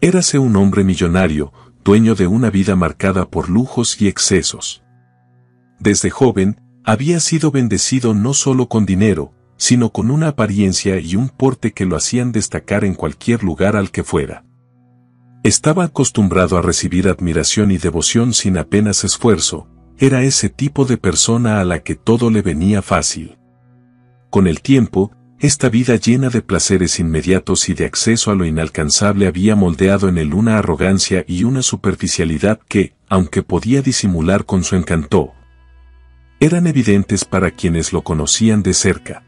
Érase un hombre millonario, dueño de una vida marcada por lujos y excesos. Desde joven, había sido bendecido no solo con dinero, sino con una apariencia y un porte que lo hacían destacar en cualquier lugar al que fuera. Estaba acostumbrado a recibir admiración y devoción sin apenas esfuerzo, era ese tipo de persona a la que todo le venía fácil. Con el tiempo, esta vida llena de placeres inmediatos y de acceso a lo inalcanzable había moldeado en él una arrogancia y una superficialidad que, aunque podía disimular con su encanto, eran evidentes para quienes lo conocían de cerca.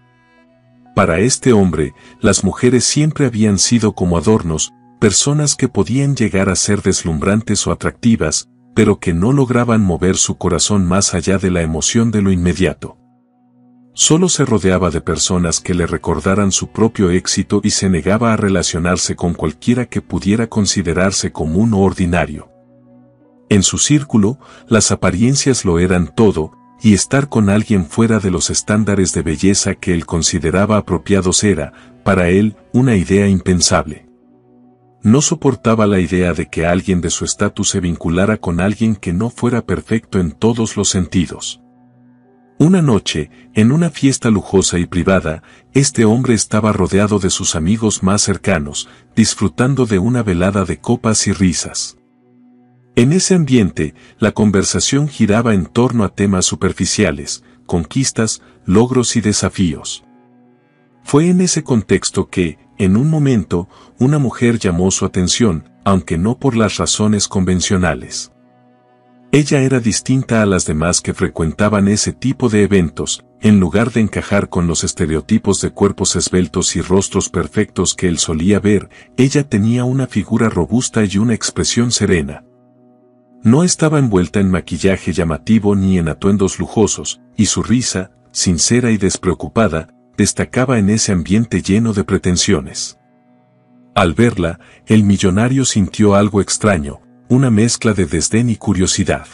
Para este hombre, las mujeres siempre habían sido como adornos, personas que podían llegar a ser deslumbrantes o atractivas, pero que no lograban mover su corazón más allá de la emoción de lo inmediato. Solo se rodeaba de personas que le recordaran su propio éxito y se negaba a relacionarse con cualquiera que pudiera considerarse común o ordinario. En su círculo, las apariencias lo eran todo, y estar con alguien fuera de los estándares de belleza que él consideraba apropiados era, para él, una idea impensable. No soportaba la idea de que alguien de su estatus se vinculara con alguien que no fuera perfecto en todos los sentidos. Una noche, en una fiesta lujosa y privada, este hombre estaba rodeado de sus amigos más cercanos, disfrutando de una velada de copas y risas. En ese ambiente, la conversación giraba en torno a temas superficiales, conquistas, logros y desafíos. Fue en ese contexto que, en un momento, una mujer llamó su atención, aunque no por las razones convencionales. Ella era distinta a las demás que frecuentaban ese tipo de eventos, en lugar de encajar con los estereotipos de cuerpos esbeltos y rostros perfectos que él solía ver, ella tenía una figura robusta y una expresión serena. No estaba envuelta en maquillaje llamativo ni en atuendos lujosos, y su risa, sincera y despreocupada, destacaba en ese ambiente lleno de pretensiones. Al verla, el millonario sintió algo extraño, una mezcla de desdén y curiosidad.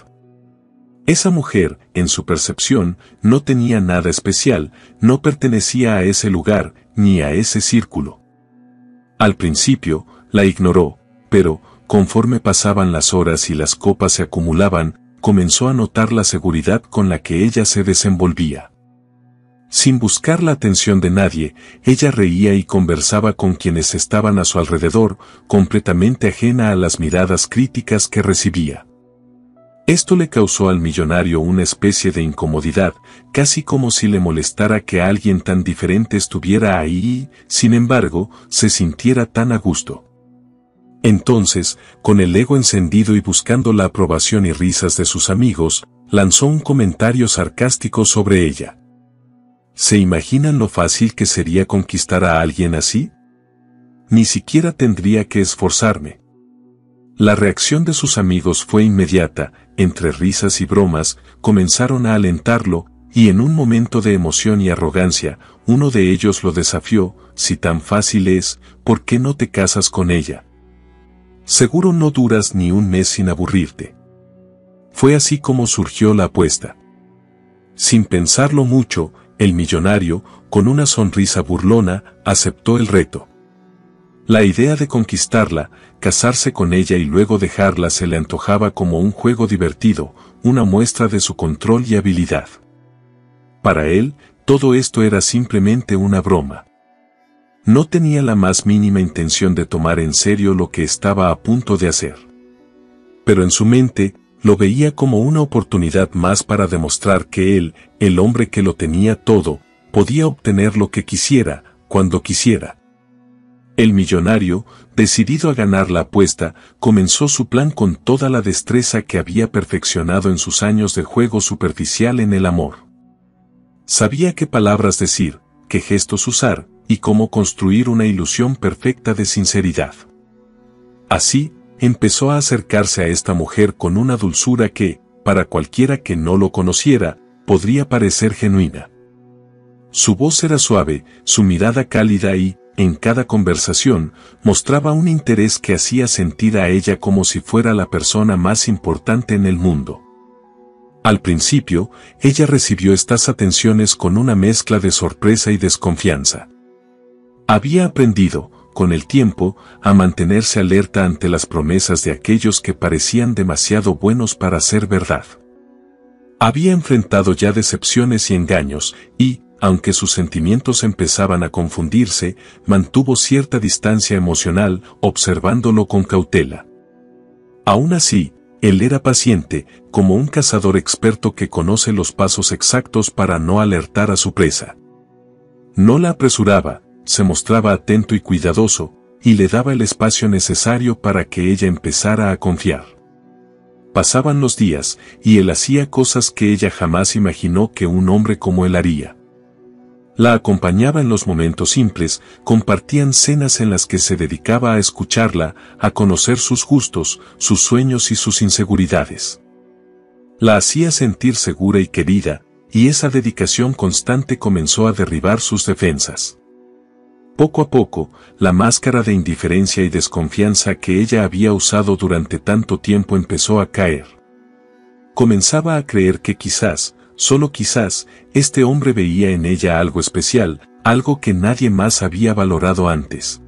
Esa mujer, en su percepción, no tenía nada especial, no pertenecía a ese lugar, ni a ese círculo. Al principio, la ignoró, pero, conforme pasaban las horas y las copas se acumulaban, comenzó a notar la seguridad con la que ella se desenvolvía. Sin buscar la atención de nadie, ella reía y conversaba con quienes estaban a su alrededor, completamente ajena a las miradas críticas que recibía. Esto le causó al millonario una especie de incomodidad, casi como si le molestara que alguien tan diferente estuviera ahí y, sin embargo, se sintiera tan a gusto. Entonces, con el ego encendido y buscando la aprobación y risas de sus amigos, lanzó un comentario sarcástico sobre ella. ¿Se imaginan lo fácil que sería conquistar a alguien así? Ni siquiera tendría que esforzarme. La reacción de sus amigos fue inmediata, entre risas y bromas, comenzaron a alentarlo, y en un momento de emoción y arrogancia, uno de ellos lo desafió: si tan fácil es, ¿por qué no te casas con ella? Seguro no duras ni un mes sin aburrirte. Fue así como surgió la apuesta. Sin pensarlo mucho, el millonario, con una sonrisa burlona, aceptó el reto. La idea de conquistarla, casarse con ella y luego dejarla se le antojaba como un juego divertido, una muestra de su control y habilidad. Para él, todo esto era simplemente una broma. No tenía la más mínima intención de tomar en serio lo que estaba a punto de hacer. Pero en su mente, lo veía como una oportunidad más para demostrar que él, el hombre que lo tenía todo, podía obtener lo que quisiera, cuando quisiera. El millonario, decidido a ganar la apuesta, comenzó su plan con toda la destreza que había perfeccionado en sus años de juego superficial en el amor. Sabía qué palabras decir, qué gestos usar, y cómo construir una ilusión perfecta de sinceridad. Así, empezó a acercarse a esta mujer con una dulzura que, para cualquiera que no lo conociera, podría parecer genuina. Su voz era suave, su mirada cálida y, en cada conversación, mostraba un interés que hacía sentir a ella como si fuera la persona más importante en el mundo. Al principio, ella recibió estas atenciones con una mezcla de sorpresa y desconfianza. Había aprendido, con el tiempo, a mantenerse alerta ante las promesas de aquellos que parecían demasiado buenos para ser verdad. Había enfrentado ya decepciones y engaños, y, aunque sus sentimientos empezaban a confundirse, mantuvo cierta distancia emocional, observándolo con cautela. Aún así, él era paciente, como un cazador experto que conoce los pasos exactos para no alertar a su presa. No la apresuraba, se mostraba atento y cuidadoso, y le daba el espacio necesario para que ella empezara a confiar. Pasaban los días, y él hacía cosas que ella jamás imaginó que un hombre como él haría. La acompañaba en los momentos simples, compartían cenas en las que se dedicaba a escucharla, a conocer sus gustos, sus sueños y sus inseguridades. La hacía sentir segura y querida, y esa dedicación constante comenzó a derribar sus defensas. Poco a poco, la máscara de indiferencia y desconfianza que ella había usado durante tanto tiempo empezó a caer. Comenzaba a creer que quizás, solo quizás, este hombre veía en ella algo especial, algo que nadie más había valorado antes.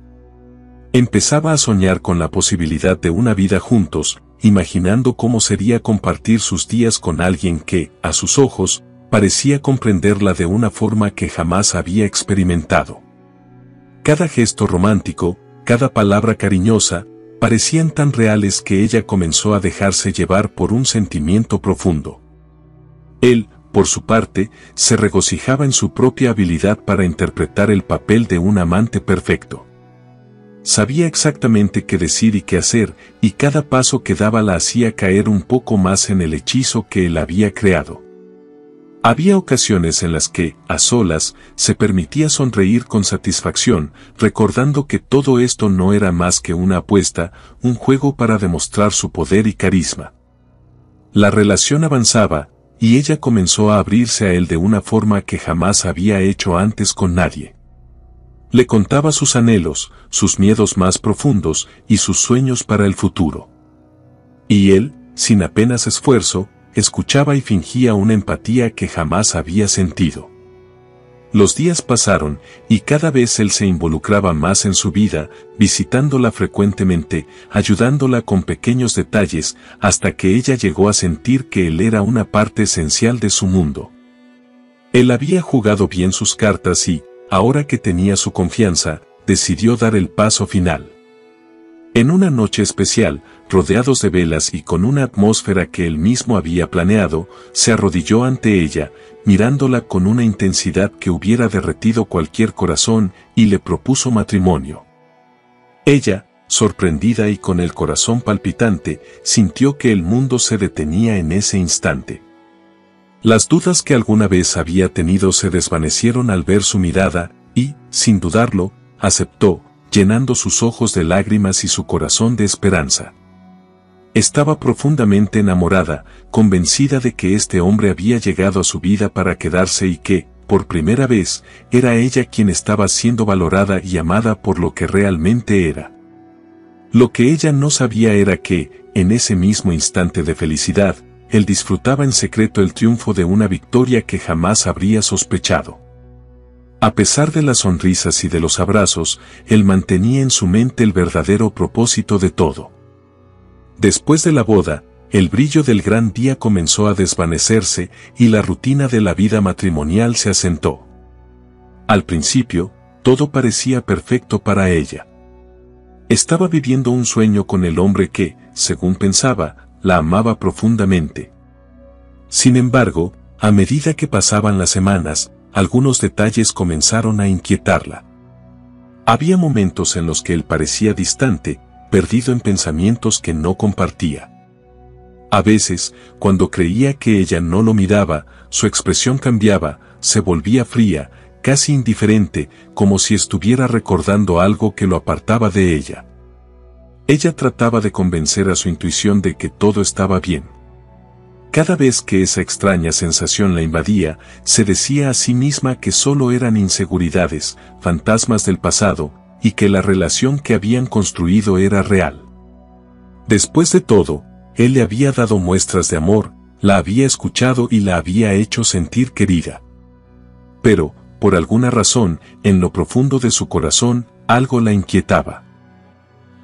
Empezaba a soñar con la posibilidad de una vida juntos, imaginando cómo sería compartir sus días con alguien que, a sus ojos, parecía comprenderla de una forma que jamás había experimentado. Cada gesto romántico, cada palabra cariñosa, parecían tan reales que ella comenzó a dejarse llevar por un sentimiento profundo. Él, por su parte, se regocijaba en su propia habilidad para interpretar el papel de un amante perfecto. Sabía exactamente qué decir y qué hacer, y cada paso que daba la hacía caer un poco más en el hechizo que él había creado. Había ocasiones en las que, a solas, se permitía sonreír con satisfacción, recordando que todo esto no era más que una apuesta, un juego para demostrar su poder y carisma. La relación avanzaba, y ella comenzó a abrirse a él de una forma que jamás había hecho antes con nadie. Le contaba sus anhelos, sus miedos más profundos y sus sueños para el futuro. Y él, sin apenas esfuerzo, escuchaba y fingía una empatía que jamás había sentido. Los días pasaron, y cada vez él se involucraba más en su vida, visitándola frecuentemente, ayudándola con pequeños detalles, hasta que ella llegó a sentir que él era una parte esencial de su mundo. Él había jugado bien sus cartas y, ahora que tenía su confianza, decidió dar el paso final. En una noche especial, rodeados de velas y con una atmósfera que él mismo había planeado, se arrodilló ante ella, mirándola con una intensidad que hubiera derretido cualquier corazón, y le propuso matrimonio. Ella, sorprendida y con el corazón palpitante, sintió que el mundo se detenía en ese instante. Las dudas que alguna vez había tenido se desvanecieron al ver su mirada, y, sin dudarlo, aceptó, llenando sus ojos de lágrimas y su corazón de esperanza. Estaba profundamente enamorada, convencida de que este hombre había llegado a su vida para quedarse y que, por primera vez, era ella quien estaba siendo valorada y amada por lo que realmente era. Lo que ella no sabía era que, en ese mismo instante de felicidad, él disfrutaba en secreto el triunfo de una victoria que jamás habría sospechado. A pesar de las sonrisas y de los abrazos, él mantenía en su mente el verdadero propósito de todo. Después de la boda, el brillo del gran día comenzó a desvanecerse y la rutina de la vida matrimonial se asentó. Al principio, todo parecía perfecto para ella. Estaba viviendo un sueño con el hombre que, según pensaba, la amaba profundamente. Sin embargo, a medida que pasaban las semanas, algunos detalles comenzaron a inquietarla. Había momentos en los que él parecía distante, perdido en pensamientos que no compartía. A veces, cuando creía que ella no lo miraba, su expresión cambiaba, se volvía fría, casi indiferente, como si estuviera recordando algo que lo apartaba de ella. Ella trataba de convencer a su intuición de que todo estaba bien. Cada vez que esa extraña sensación la invadía, se decía a sí misma que solo eran inseguridades, fantasmas del pasado, y que la relación que habían construido era real. Después de todo, él le había dado muestras de amor, la había escuchado y la había hecho sentir querida. Pero, por alguna razón, en lo profundo de su corazón, algo la inquietaba.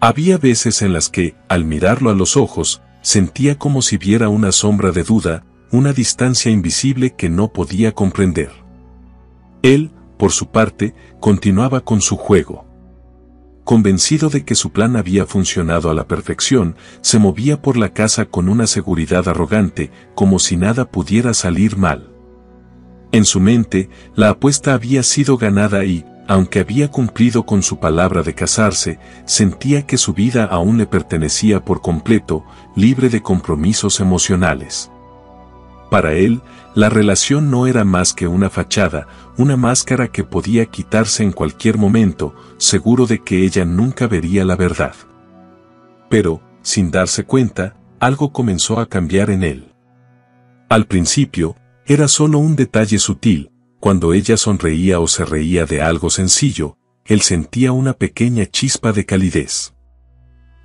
Había veces en las que, al mirarlo a los ojos, sentía como si viera una sombra de duda, una distancia invisible que no podía comprender. Él, por su parte, continuaba con su juego. Convencido de que su plan había funcionado a la perfección, se movía por la casa con una seguridad arrogante, como si nada pudiera salir mal. En su mente, la apuesta había sido ganada y, aunque había cumplido con su palabra de casarse, sentía que su vida aún le pertenecía por completo, libre de compromisos emocionales. Para él, la relación no era más que una fachada, una máscara que podía quitarse en cualquier momento, seguro de que ella nunca vería la verdad. Pero, sin darse cuenta, algo comenzó a cambiar en él. Al principio, era solo un detalle sutil. Cuando ella sonreía o se reía de algo sencillo, él sentía una pequeña chispa de calidez.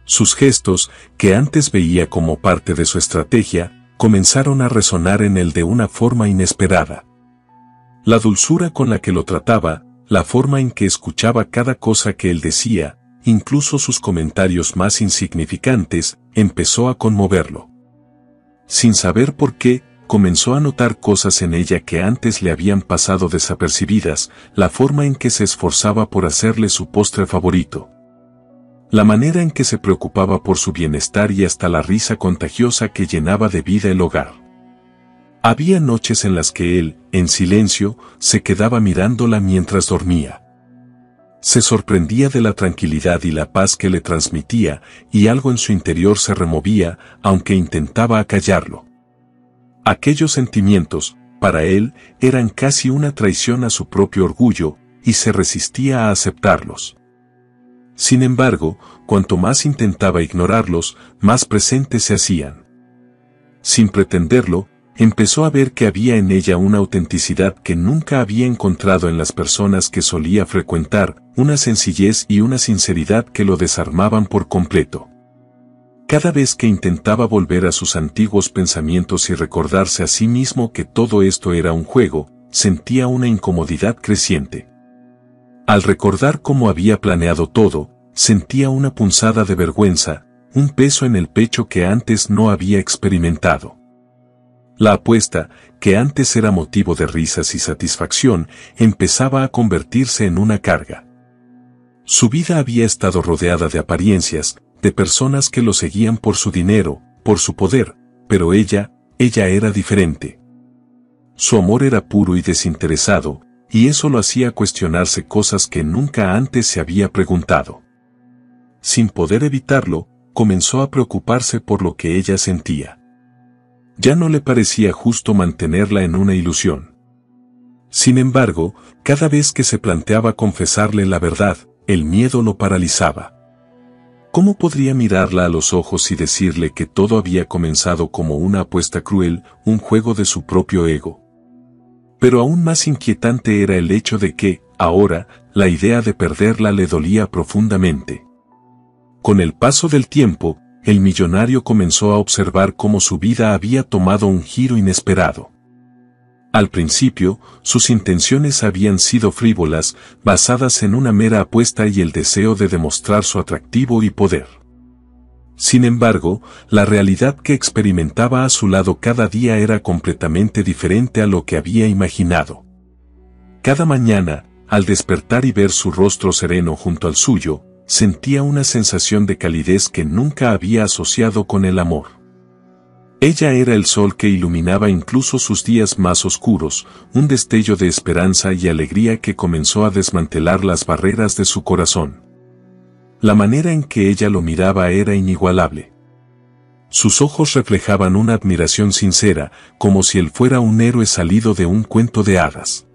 Sus gestos, que antes veía como parte de su estrategia, comenzaron a resonar en él de una forma inesperada. La dulzura con la que lo trataba, la forma en que escuchaba cada cosa que él decía, incluso sus comentarios más insignificantes, empezó a conmoverlo. Sin saber por qué, comenzó a notar cosas en ella que antes le habían pasado desapercibidas, la forma en que se esforzaba por hacerle su postre favorito. La manera en que se preocupaba por su bienestar y hasta la risa contagiosa que llenaba de vida el hogar. Había noches en las que él, en silencio, se quedaba mirándola mientras dormía. Se sorprendía de la tranquilidad y la paz que le transmitía, y algo en su interior se removía, aunque intentaba acallarlo. Aquellos sentimientos, para él, eran casi una traición a su propio orgullo, y se resistía a aceptarlos. Sin embargo, cuanto más intentaba ignorarlos, más presentes se hacían. Sin pretenderlo, empezó a ver que había en ella una autenticidad que nunca había encontrado en las personas que solía frecuentar, una sencillez y una sinceridad que lo desarmaban por completo. Cada vez que intentaba volver a sus antiguos pensamientos y recordarse a sí mismo que todo esto era un juego, sentía una incomodidad creciente. Al recordar cómo había planeado todo, sentía una punzada de vergüenza, un peso en el pecho que antes no había experimentado. La apuesta, que antes era motivo de risas y satisfacción, empezaba a convertirse en una carga. Su vida había estado rodeada de apariencias, de personas que lo seguían por su dinero, por su poder, pero ella era diferente. Su amor era puro y desinteresado, y eso lo hacía cuestionarse cosas que nunca antes se había preguntado. Sin poder evitarlo, comenzó a preocuparse por lo que ella sentía. Ya no le parecía justo mantenerla en una ilusión. Sin embargo, cada vez que se planteaba confesarle la verdad, el miedo lo paralizaba. ¿Cómo podría mirarla a los ojos y decirle que todo había comenzado como una apuesta cruel, un juego de su propio ego? Pero aún más inquietante era el hecho de que, ahora, la idea de perderla le dolía profundamente. Con el paso del tiempo, el millonario comenzó a observar cómo su vida había tomado un giro inesperado. Al principio, sus intenciones habían sido frívolas, basadas en una mera apuesta y el deseo de demostrar su atractivo y poder. Sin embargo, la realidad que experimentaba a su lado cada día era completamente diferente a lo que había imaginado. Cada mañana, al despertar y ver su rostro sereno junto al suyo, sentía una sensación de calidez que nunca había asociado con el amor. Ella era el sol que iluminaba incluso sus días más oscuros, un destello de esperanza y alegría que comenzó a desmantelar las barreras de su corazón. La manera en que ella lo miraba era inigualable. Sus ojos reflejaban una admiración sincera, como si él fuera un héroe salido de un cuento de hadas.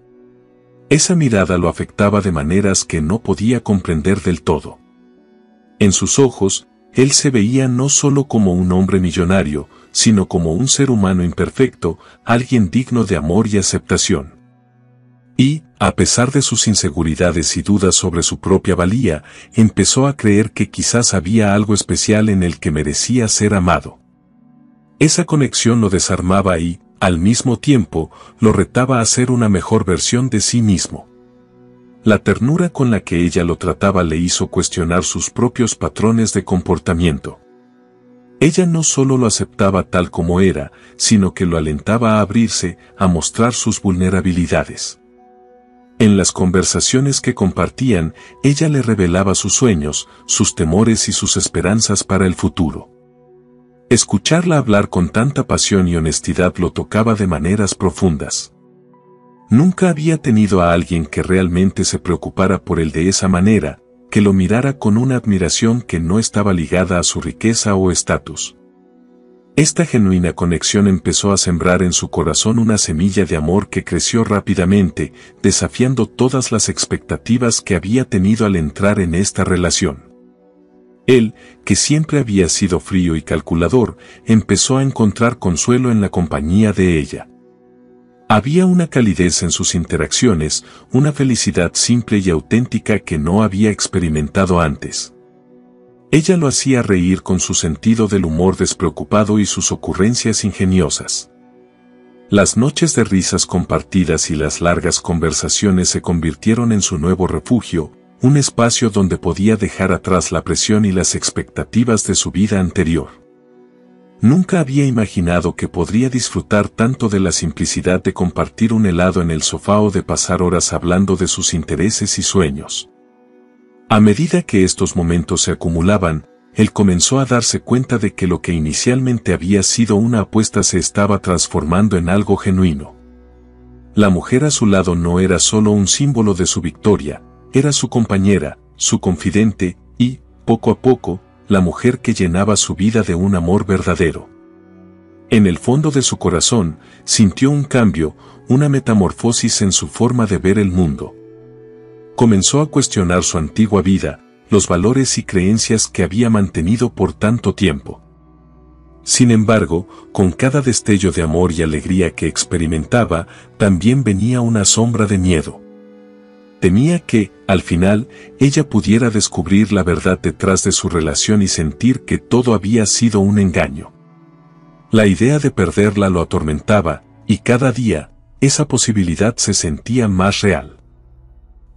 Esa mirada lo afectaba de maneras que no podía comprender del todo. En sus ojos, él se veía no solo como un hombre millonario, sino como un ser humano imperfecto, alguien digno de amor y aceptación. Y, a pesar de sus inseguridades y dudas sobre su propia valía, empezó a creer que quizás había algo especial en el que merecía ser amado. Esa conexión lo desarmaba y, al mismo tiempo, lo retaba a ser una mejor versión de sí mismo. La ternura con la que ella lo trataba le hizo cuestionar sus propios patrones de comportamiento. Ella no solo lo aceptaba tal como era, sino que lo alentaba a abrirse, a mostrar sus vulnerabilidades. En las conversaciones que compartían, ella le revelaba sus sueños, sus temores y sus esperanzas para el futuro. Escucharla hablar con tanta pasión y honestidad lo tocaba de maneras profundas. Nunca había tenido a alguien que realmente se preocupara por él de esa manera, que lo mirara con una admiración que no estaba ligada a su riqueza o estatus. Esta genuina conexión empezó a sembrar en su corazón una semilla de amor que creció rápidamente, desafiando todas las expectativas que había tenido al entrar en esta relación. Él, que siempre había sido frío y calculador, empezó a encontrar consuelo en la compañía de ella. Había una calidez en sus interacciones, una felicidad simple y auténtica que no había experimentado antes. Ella lo hacía reír con su sentido del humor despreocupado y sus ocurrencias ingeniosas. Las noches de risas compartidas y las largas conversaciones se convirtieron en su nuevo refugio, un espacio donde podía dejar atrás la presión y las expectativas de su vida anterior. Nunca había imaginado que podría disfrutar tanto de la simplicidad de compartir un helado en el sofá o de pasar horas hablando de sus intereses y sueños. A medida que estos momentos se acumulaban, él comenzó a darse cuenta de que lo que inicialmente había sido una apuesta se estaba transformando en algo genuino. La mujer a su lado no era solo un símbolo de su victoria, era su compañera, su confidente y, poco a poco, la mujer que llenaba su vida de un amor verdadero. En el fondo de su corazón, sintió un cambio, una metamorfosis en su forma de ver el mundo. Comenzó a cuestionar su antigua vida, los valores y creencias que había mantenido por tanto tiempo. Sin embargo, con cada destello de amor y alegría que experimentaba, también venía una sombra de miedo. Temía que, al final, ella pudiera descubrir la verdad detrás de su relación y sentir que todo había sido un engaño. La idea de perderla lo atormentaba, y cada día, esa posibilidad se sentía más real.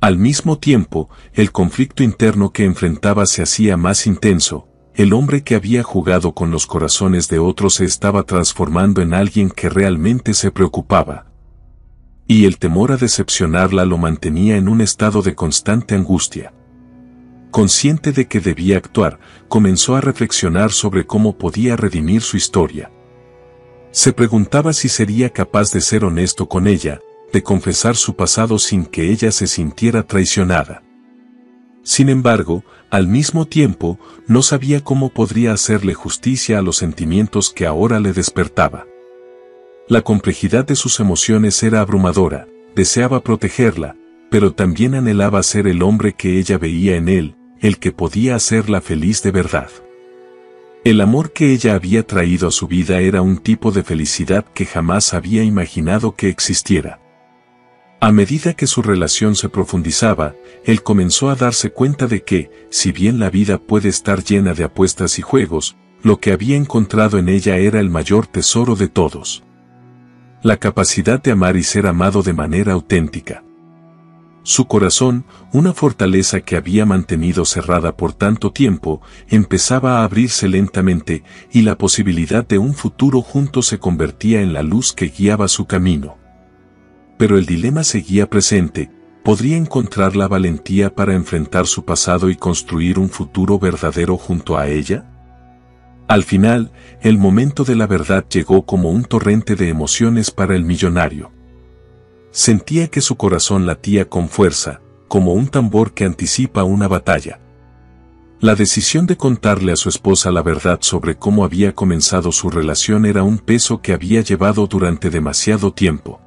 Al mismo tiempo, el conflicto interno que enfrentaba se hacía más intenso, el hombre que había jugado con los corazones de otros se estaba transformando en alguien que realmente se preocupaba. Y el temor a decepcionarla lo mantenía en un estado de constante angustia. Consciente de que debía actuar, comenzó a reflexionar sobre cómo podía redimir su historia. Se preguntaba si sería capaz de ser honesto con ella, de confesar su pasado sin que ella se sintiera traicionada. Sin embargo, al mismo tiempo, no sabía cómo podría hacerle justicia a los sentimientos que ahora le despertaba. La complejidad de sus emociones era abrumadora, deseaba protegerla, pero también anhelaba ser el hombre que ella veía en él, el que podía hacerla feliz de verdad. El amor que ella había traído a su vida era un tipo de felicidad que jamás había imaginado que existiera. A medida que su relación se profundizaba, él comenzó a darse cuenta de que, si bien la vida puede estar llena de apuestas y juegos, lo que había encontrado en ella era el mayor tesoro de todos: la capacidad de amar y ser amado de manera auténtica. Su corazón, una fortaleza que había mantenido cerrada por tanto tiempo, empezaba a abrirse lentamente, y la posibilidad de un futuro juntos se convertía en la luz que guiaba su camino. Pero el dilema seguía presente: ¿podría encontrar la valentía para enfrentar su pasado y construir un futuro verdadero junto a ella? Al final, el momento de la verdad llegó como un torrente de emociones para el millonario. Sentía que su corazón latía con fuerza, como un tambor que anticipa una batalla. La decisión de contarle a su esposa la verdad sobre cómo había comenzado su relación era un peso que había llevado durante demasiado tiempo.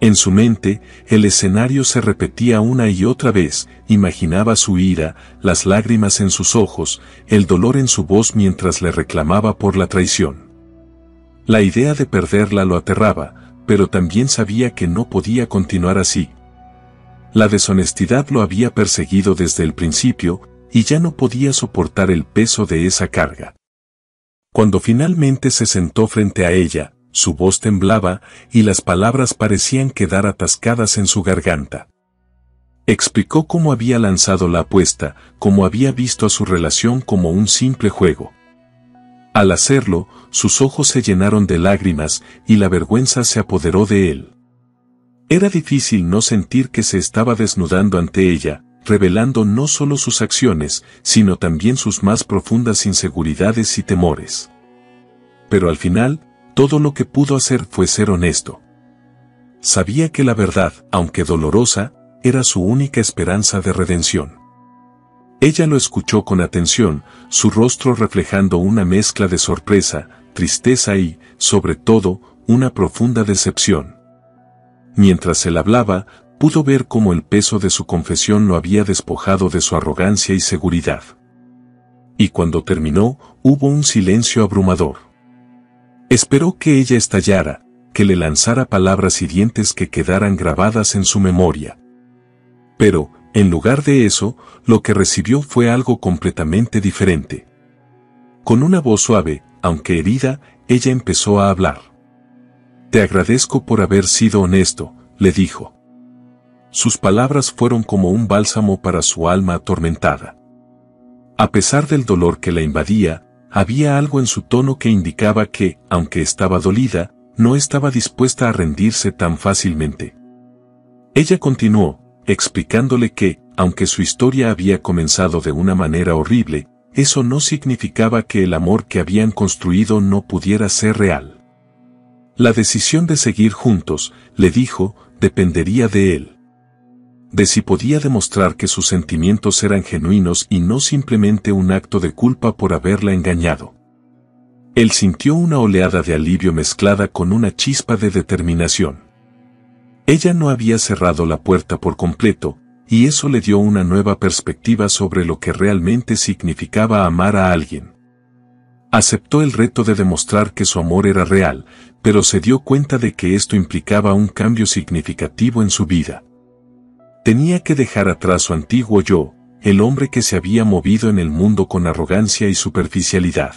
En su mente, el escenario se repetía una y otra vez, imaginaba su ira, las lágrimas en sus ojos, el dolor en su voz mientras le reclamaba por la traición. La idea de perderla lo aterraba, pero también sabía que no podía continuar así. La deshonestidad lo había perseguido desde el principio, y ya no podía soportar el peso de esa carga. Cuando finalmente se sentó frente a ella, su voz temblaba, y las palabras parecían quedar atascadas en su garganta. Explicó cómo había lanzado la apuesta, cómo había visto a su relación como un simple juego. Al hacerlo, sus ojos se llenaron de lágrimas y la vergüenza se apoderó de él. Era difícil no sentir que se estaba desnudando ante ella, revelando no solo sus acciones, sino también sus más profundas inseguridades y temores. Pero al final, todo lo que pudo hacer fue ser honesto. Sabía que la verdad, aunque dolorosa, era su única esperanza de redención. Ella lo escuchó con atención, su rostro reflejando una mezcla de sorpresa, tristeza y, sobre todo, una profunda decepción. Mientras él hablaba, pudo ver cómo el peso de su confesión lo había despojado de su arrogancia y seguridad. Y cuando terminó, hubo un silencio abrumador. Esperó que ella estallara, que le lanzara palabras hirientes que quedaran grabadas en su memoria. Pero, en lugar de eso, lo que recibió fue algo completamente diferente. Con una voz suave, aunque herida, ella empezó a hablar. «Te agradezco por haber sido honesto», le dijo. Sus palabras fueron como un bálsamo para su alma atormentada. A pesar del dolor que la invadía, había algo en su tono que indicaba que, aunque estaba dolida, no estaba dispuesta a rendirse tan fácilmente. Ella continuó, explicándole que, aunque su historia había comenzado de una manera horrible, eso no significaba que el amor que habían construido no pudiera ser real. La decisión de seguir juntos, le dijo, dependería de él. De si podía demostrar que sus sentimientos eran genuinos y no simplemente un acto de culpa por haberla engañado. Él sintió una oleada de alivio mezclada con una chispa de determinación. Ella no había cerrado la puerta por completo, y eso le dio una nueva perspectiva sobre lo que realmente significaba amar a alguien. Aceptó el reto de demostrar que su amor era real, pero se dio cuenta de que esto implicaba un cambio significativo en su vida. Tenía que dejar atrás su antiguo yo, el hombre que se había movido en el mundo con arrogancia y superficialidad.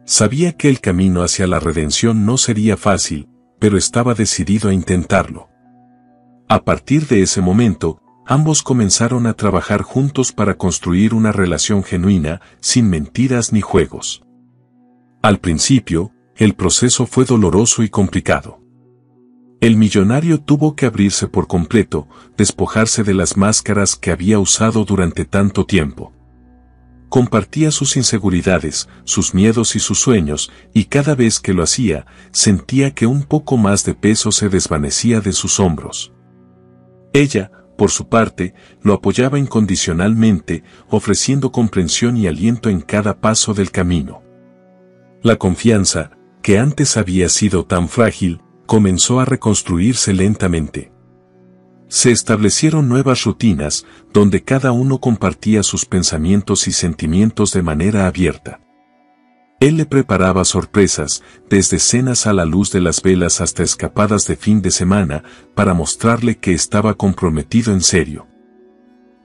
Sabía que el camino hacia la redención no sería fácil, pero estaba decidido a intentarlo. A partir de ese momento, ambos comenzaron a trabajar juntos para construir una relación genuina, sin mentiras ni juegos. Al principio, el proceso fue doloroso y complicado. El millonario tuvo que abrirse por completo, despojarse de las máscaras que había usado durante tanto tiempo. Compartía sus inseguridades, sus miedos y sus sueños, y cada vez que lo hacía, sentía que un poco más de peso se desvanecía de sus hombros. Ella, por su parte, lo apoyaba incondicionalmente, ofreciendo comprensión y aliento en cada paso del camino. La confianza, que antes había sido tan frágil, comenzó a reconstruirse lentamente. Se establecieron nuevas rutinas, donde cada uno compartía sus pensamientos y sentimientos de manera abierta. Él le preparaba sorpresas, desde cenas a la luz de las velas hasta escapadas de fin de semana, para mostrarle que estaba comprometido en serio.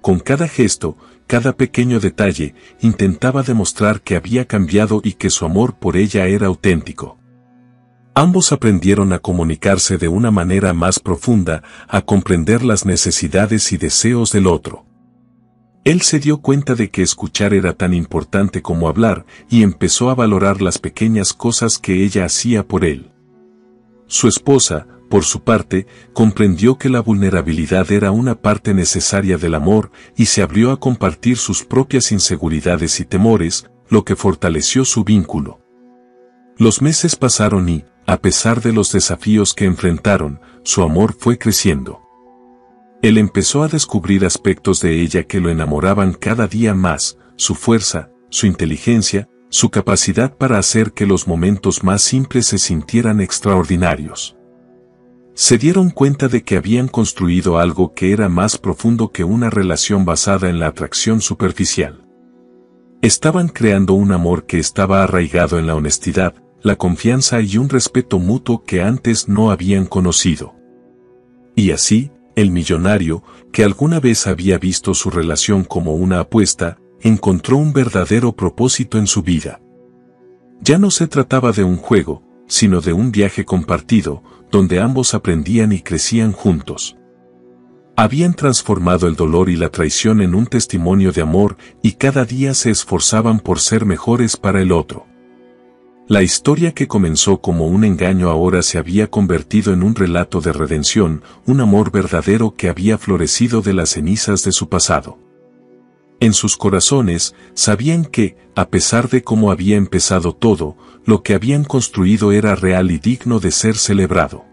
Con cada gesto, cada pequeño detalle, intentaba demostrar que había cambiado y que su amor por ella era auténtico. Ambos aprendieron a comunicarse de una manera más profunda, a comprender las necesidades y deseos del otro. Él se dio cuenta de que escuchar era tan importante como hablar, y empezó a valorar las pequeñas cosas que ella hacía por él. Su esposa, por su parte, comprendió que la vulnerabilidad era una parte necesaria del amor, y se abrió a compartir sus propias inseguridades y temores, lo que fortaleció su vínculo. Los meses pasaron y, a pesar de los desafíos que enfrentaron, su amor fue creciendo. Él empezó a descubrir aspectos de ella que lo enamoraban cada día más, su fuerza, su inteligencia, su capacidad para hacer que los momentos más simples se sintieran extraordinarios. Se dieron cuenta de que habían construido algo que era más profundo que una relación basada en la atracción superficial. Estaban creando un amor que estaba arraigado en la honestidad, la confianza y un respeto mutuo que antes no habían conocido. Y así, el millonario, que alguna vez había visto su relación como una apuesta, encontró un verdadero propósito en su vida. Ya no se trataba de un juego, sino de un viaje compartido, donde ambos aprendían y crecían juntos. Habían transformado el dolor y la traición en un testimonio de amor y cada día se esforzaban por ser mejores para el otro. La historia que comenzó como un engaño ahora se había convertido en un relato de redención, un amor verdadero que había florecido de las cenizas de su pasado. En sus corazones, sabían que, a pesar de cómo había empezado todo, lo que habían construido era real y digno de ser celebrado.